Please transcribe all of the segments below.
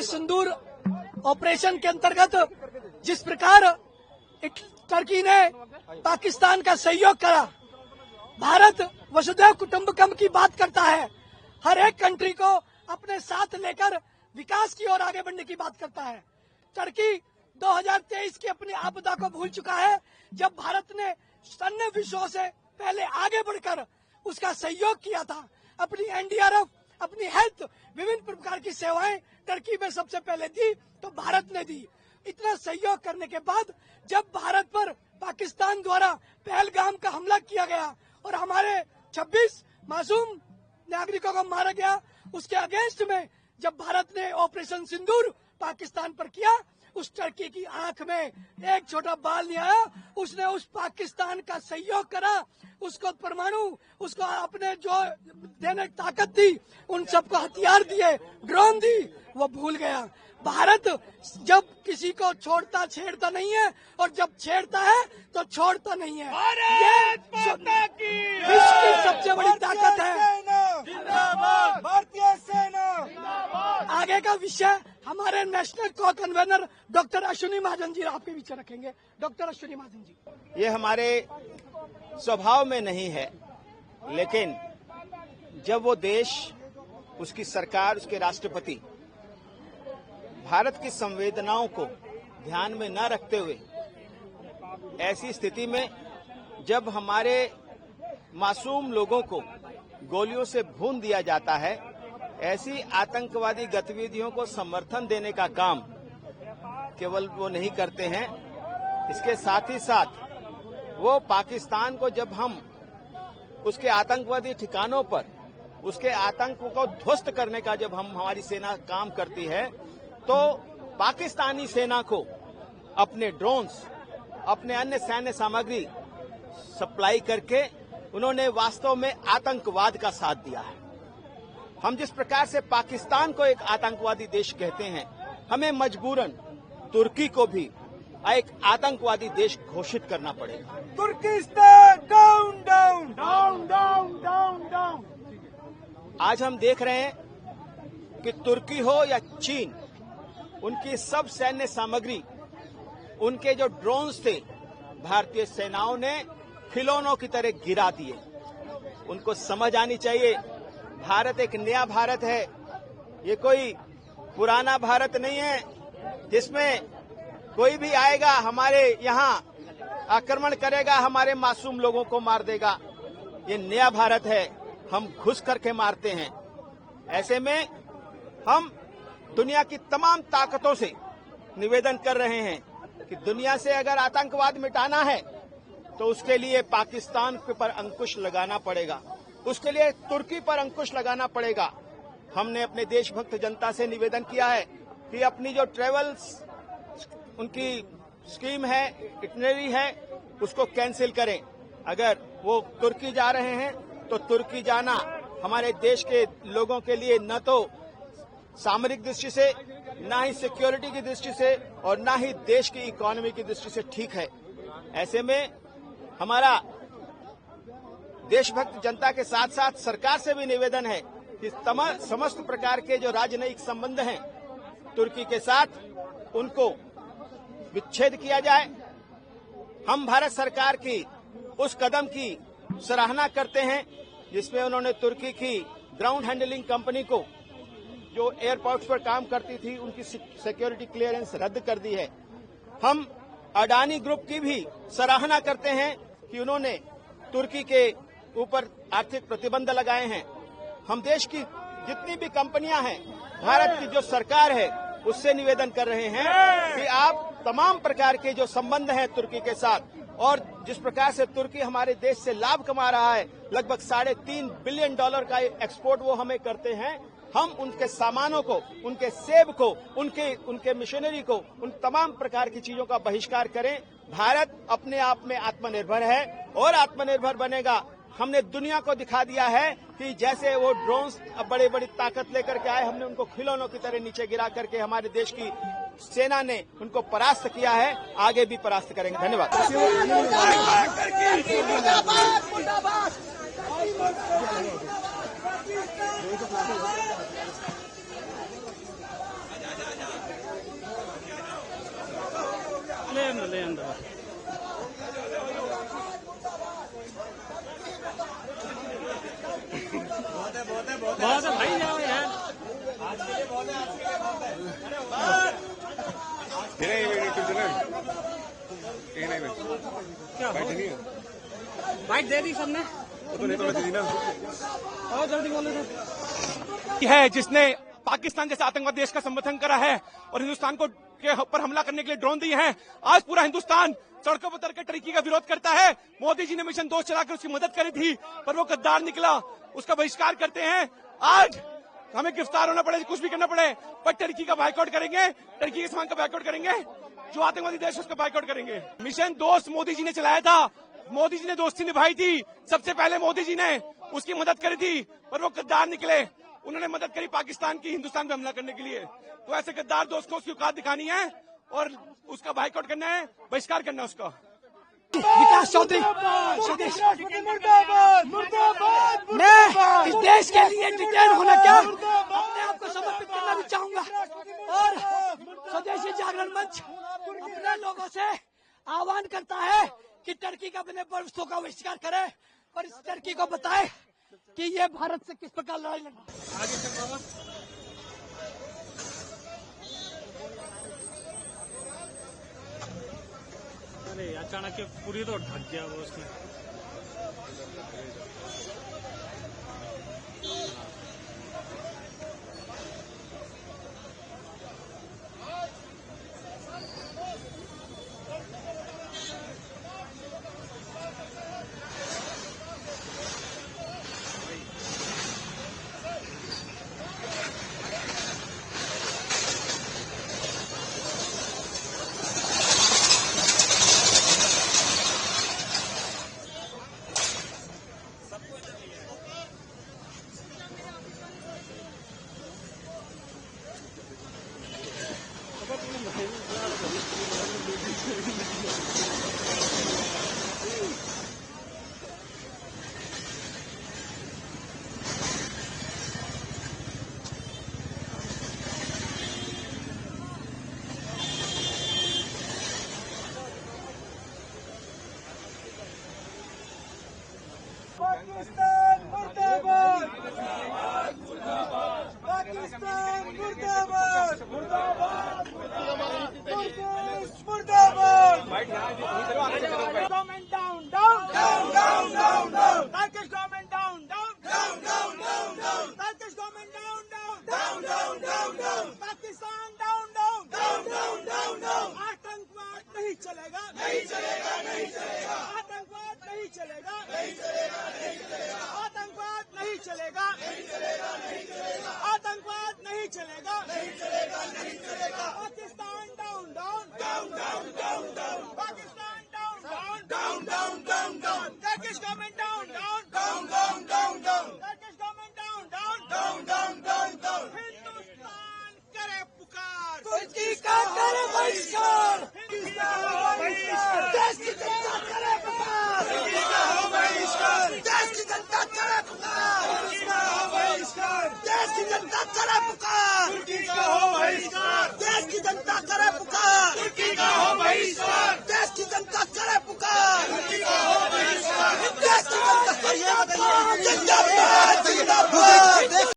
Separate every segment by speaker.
Speaker 1: सिंदूर operation के अंतर्गत जिस प्रकार टर्की ने पाकिस्तान का सहयोग करा, भारत वसुधैव कुटुंबकम की बात करता है, हर एक कंट्री को अपने साथ लेकर विकास की ओर आगे बढ़ने की बात करता है। टर्की 2023 की अपनी आपदा को भूल चुका है, जब भारत ने अन्य विश्वों से पहले आगे बढ़कर उसका सहयोग किया था। अपनी एनडीआरएफ, अपनी हेल्थ, विभिन्न प्रकार की सेवाएं टर्की में सबसे पहले दी तो भारत ने दी। इतना सहयोग करने के बाद जब भारत पर पाकिस्तान द्वारा पहलगाम का हमला किया गया और हमारे 26 मासूम नागरिकों को मारा गया, उसके अगेंस्ट में जब भारत ने ऑपरेशन सिंदूर पाकिस्तान पर किया, उस टर्की की आंख में एक छोटा बाल नहीं आया। उसने उस पाकिस्तान का सहयोग करा, उसको परमाणु, उसको अपने जो देने की ताकत थी, उन सबको हथियार दिए, ड्रोन दी, वो भूल गया। भारत जब किसी को छोड़ता छेड़ता नहीं है और जब छेड़ता है तो छोड़ता नहीं है। ये विश्व की सबसे बड़ी ताकत है।
Speaker 2: भारतीय सेना।
Speaker 1: आगे का विषय हमारे नेशनल को कन्वेनर डॉक्टर अश्विनी महाजन जी आपके बीच रखेंगे। डॉक्टर अश्विनी महाजन जी,
Speaker 2: ये हमारे स्वभाव में नहीं है, लेकिन जब वो देश, उसकी सरकार, उसके राष्ट्रपति भारत की संवेदनाओं को ध्यान में न रखते हुए, ऐसी स्थिति में जब हमारे मासूम लोगों को गोलियों से भून दिया जाता है, ऐसी आतंकवादी गतिविधियों को समर्थन देने का काम केवल वो नहीं करते हैं, इसके साथ ही साथ वो पाकिस्तान को जब हम उसके आतंकवादी ठिकानों पर उसके आतंक को ध्वस्त करने का जब हमारी सेना काम करती है, तो पाकिस्तानी सेना को अपने ड्रोन्स, अपने अन्य सैन्य सामग्री सप्लाई करके उन्होंने वास्तव में आतंकवाद का साथ दिया है। हम जिस प्रकार से पाकिस्तान को एक आतंकवादी देश कहते हैं, हमें मजबूरन तुर्की को भी एक आतंकवादी देश घोषित करना पड़ेगा।
Speaker 3: Turkistan down down down down down down.
Speaker 2: आज हम देख रहे हैं कि तुर्की हो या चीन, उनकी सब सैन्य सामग्री, उनके जो ड्रोन्स थे, भारतीय सेनाओं ने खिलौनों की तरह गिरा दिए। उनको समझ आनी चाहिए, भारत एक नया भारत है, ये कोई पुराना भारत नहीं है जिसमें कोई भी आएगा हमारे यहाँ आक्रमण करेगा, हमारे मासूम लोगों को मार देगा। ये नया भारत है, हम घुस करके मारते हैं। ऐसे में हम दुनिया की तमाम ताकतों से निवेदन कर रहे हैं कि दुनिया से अगर आतंकवाद मिटाना है तो उसके लिए पाकिस्तान पर अंकुश लगाना पड़ेगा, उसके लिए तुर्की पर अंकुश लगाना पड़ेगा। हमने अपने देशभक्त जनता से निवेदन किया है कि अपनी जो ट्रेवल उनकी स्कीम है, इटिनरी है, उसको कैंसिल करें। अगर वो तुर्की जा रहे हैं तो तुर्की जाना हमारे देश के लोगों के लिए न तो सामरिक दृष्टि से, ना ही सिक्योरिटी की दृष्टि से और ना ही देश की इकोनॉमी की दृष्टि से ठीक है। ऐसे में हमारा देशभक्त जनता के साथ साथ सरकार से भी निवेदन है कि समस्त प्रकार के जो राजनयिक संबंध हैं तुर्की के साथ, उनको विच्छेद किया जाए। हम भारत सरकार की उस कदम की सराहना करते हैं जिसमें उन्होंने तुर्की की ग्राउंड हैंडलिंग कंपनी को, जो एयरपोर्ट्स पर काम करती थी, उनकी सिक्योरिटी क्लियरेंस रद्द कर दी है। हम अडानी ग्रुप की भी सराहना करते हैं कि उन्होंने तुर्की के ऊपर आर्थिक प्रतिबंध लगाए हैं। हम देश की जितनी भी कंपनियां हैं, भारत की जो सरकार है, उससे निवेदन कर रहे हैं कि आप तमाम प्रकार के जो संबंध हैं तुर्की के साथ, और जिस प्रकार से तुर्की हमारे देश से लाभ कमा रहा है, लगभग $3.5 बिलियन का एक्सपोर्ट वो हमें करते हैं, हम उनके सामानों को, उनके सेब को, उनके मिशनरी को, उन तमाम प्रकार की चीजों का बहिष्कार करें। भारत अपने आप में आत्मनिर्भर है और आत्मनिर्भर बनेगा। हमने दुनिया को दिखा दिया है कि जैसे वो ड्रोन्स बड़ी बड़ी ताकत लेकर के आए, हमने उनको खिलौनों की तरह नीचे गिरा करके हमारे देश की सेना ने उनको परास्त किया है, आगे भी परास्त करेंगे। धन्यवाद।
Speaker 4: बहुत है भाई, जाओ यार। क्या बाइट दे दी सबने, और जल्दी बोलो सर।
Speaker 5: है जिसने पाकिस्तान जैसे आतंकवादी देश का समर्थन करा है और हिंदुस्तान को के पर हमला करने के लिए ड्रोन दिए हैं। आज पूरा हिंदुस्तान सड़कों पर उतर के टर्की का विरोध करता है। मोदी जी ने मिशन 2 चलाकर उसकी मदद करी थी, पर वो गद्दार निकला, उसका बहिष्कार करते हैं। आज हमें गिरफ्तार होना पड़े, कुछ भी करना पड़े, पर टर्की का बाइकआउट करेंगे, टर्की के सामान का बाइकआउट करेंगे, जो आतंकवादी देश है उसका बाइकआउट करेंगे। मिशन 2 मोदी जी ने चलाया था, मोदी जी ने दोस्ती निभाई थी, सबसे पहले मोदी जी ने उसकी मदद करी थी, पर वो गद्दार निकले, उन्होंने मदद करी पाकिस्तान की हिंदुस्तान पे हमला करने के लिए। तो ऐसे गद्दार दोस्त को उसकी औकात दिखानी है और उसका बाइकआउट करना है, बहिष्कार करना है उसका।
Speaker 1: विकास चौधरी, मैं इस देश के लिए डिटेन होना क्या अपने आप को समर्पित करना भी चाहूंगा और स्वदेशी जागरण मंच अपने लोगों से आह्वान करता है कि टर्की का बने वस्तुओं का बहिष्कार करे और इस टर्की को बताए कि ये भारत से किस प्रकार लड़ाई लड़।
Speaker 4: अरे अचानक पूरी तो ढक गया वो उसमें।
Speaker 3: पाकिस्तान मुर्दाबाद, पाकिस्तान मुर्दाबाद, मुर्दाबाद, मुर्दाबाद। Government down, down, down, down, down, down. Turkish government down, down, down, down, down, down. Turkish government down, down, down, down, down, down. Pakistan down, down, down, down, down, down. आतंकवाद नहीं चलेगा, नहीं चलेगा, नहीं चलेगा। आतंकवाद नहीं चलेगा, नहीं चलेगा, नहीं चलेगा। आतंकवाद नहीं चलेगा, नहीं चलेगा, नहीं चलेगा। आतंकवाद नहीं चलेगा, नहीं चलेगा, नहीं चलेगा। Pakistan down, down, down, down, down, down. Pakistan down, down, down, down, down, down. Turkish government down, down, down, down, down, down. Turkish government down, down, down, down, down, down. Hindustan करे पुकार, तुर्की का करे बहिष्कार, देश की जनता करे पुकार, तुर्की का हो बहिष्कार, देश की जनता करे पुकार, तुर्की का हो बहिष्कार, देश की जनता करे पुकार, तुर्की का हो बहिष्कार, देश की जनता करे पुकार, तुर्की का हो बहिष्कार, देश की जनता करे पुकार, तुर्की का हो बहिष्कार, देश की जनता जिंदाबाद, जिंदाबाद।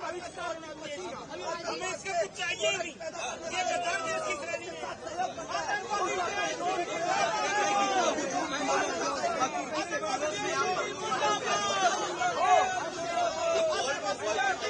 Speaker 3: हमें इसका कुछ चाहिए ही नहीं, ये गद्दार देश की श्रेणी में आतंकवादी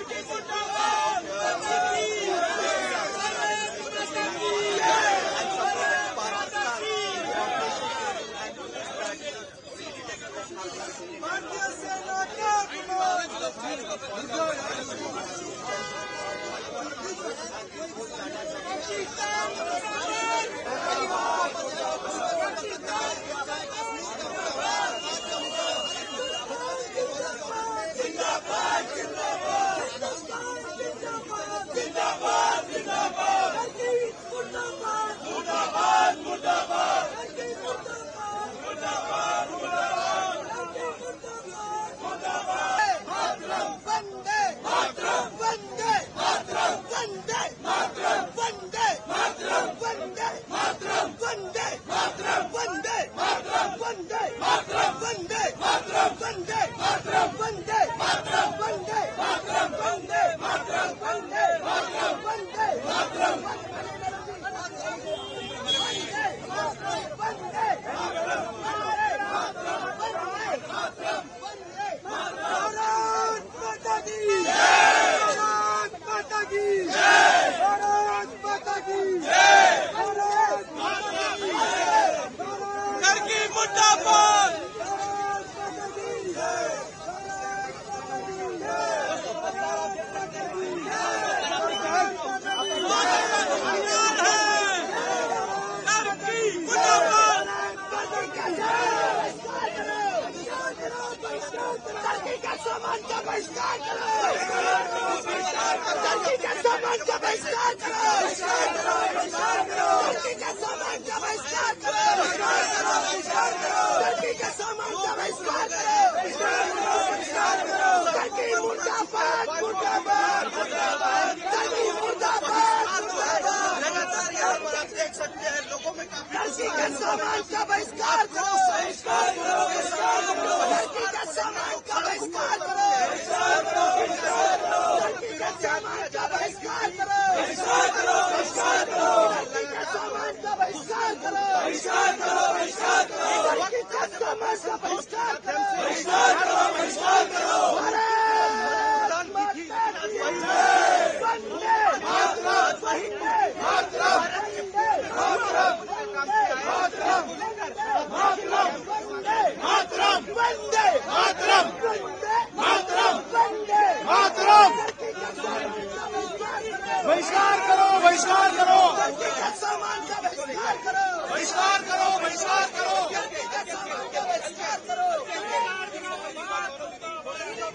Speaker 3: टर्की का सामान का बहिष्कार करो, टर्की का सामान का बहिष्कार करो, टर्की का सामान का बहिष्कार करो, टर्की का सामान का बहिष्कार करो, टर्की मुर्दाबाद मुर्दाबाद मुर्दाबाद, टर्की मुर्दाबाद मुर्दाबाद। लगातार यहाँ पर आप देख सकते हैं लोगों में टर्की का सामान का बहिष्कार करो, बहिष्कार करो, बहिष्कार करो, टर्की का सामान का बहिष्कार करो, टर्की का सामान का बहिष्कार करो, बहिष्कार करो, बहिष्कार करो, टर्की का सामान का बहिष्कार करो, बहिष्कार करो, बहिष्कार करो, टर्की का सामान का बहिष्कार करो, बहिष्कार करो, बहिष्कार करो। वंदे मातरम, वंदे मातरम, वंदे मातरम, वंदे मातरम, वंदे मातरम, वंदे मातरम, वंदे मातरम, वंदे मातरम। बहिष्कार करो, बहिष्कार करो, टर्की का सामान का बहिष्कार करो, बहिष्कार करो, बहिष्कार करो, टर्की का सामान का बहिष्कार करो।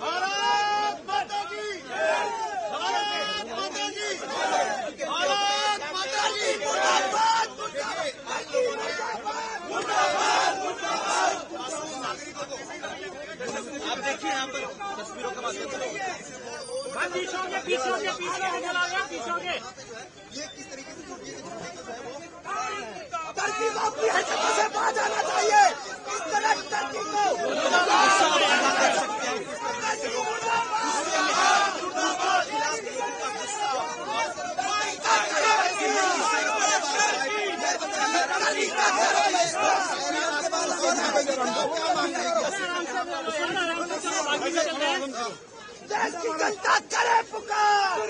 Speaker 3: भारत माता की, भारत माता की, भारत माता की, मुर्दाबाद मुर्दाबाद, मुर्दाबाद मुर्दाबाद। आप देखिए यहाँ पर तस्वीरों का बात करते हैं।
Speaker 4: पीछे हो गए, पीछे हो गए, पीछे हो गए, पीछे हो गए।
Speaker 3: ये किस तरीके से टर्की को अपनी हैसियत से बाहर जाना चाहिए। इस तरह टर्की को देश की जनता करे पुकार।